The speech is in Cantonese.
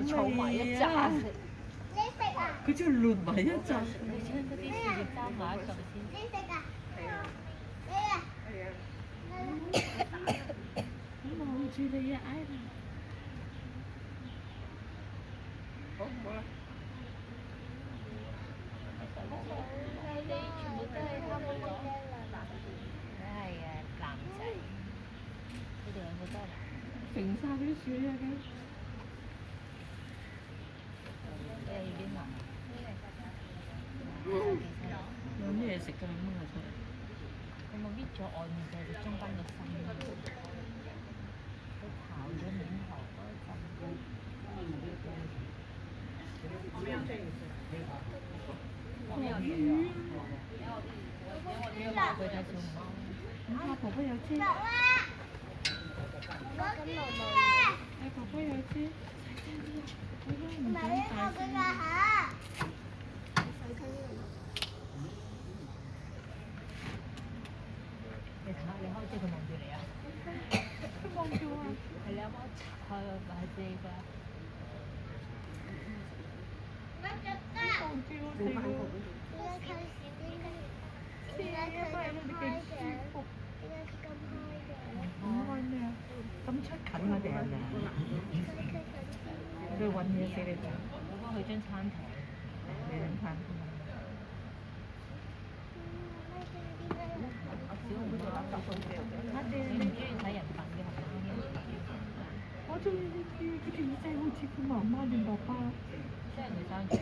儲埋一扎食。佢仲要亂埋一扎。你將嗰啲樹葉包埋一嚿先。我望住你啊，Ida。好唔好啊？你哋全部都係貪污咗。你係男仔，你哋兩個都係男仔。揈晒啲水啊！佢。你係邊男？有咩食㗎？掹下出嚟。有冇搣咗外面嘅中間嘅心？佢刨咗面頭嗰一陣。你話佢睇小貓？阿婆婆有車。阿婆婆有車。唔敢大聲。你睇下，你開車佢望住你啊！佢望住我。係你有冇拆開擺遮㗎？望住我哋喎。唔開咩啊？咁出近我哋係咪啊？佢揾嘢俾你睇。我幫佢張餐台。你張餐台。小紅帽垃圾桶掉咗。你唔中意睇人笨嘅係咪？我中意呢啲，佢條仔好似佢媽媽定爸爸。即係佢生出嚟。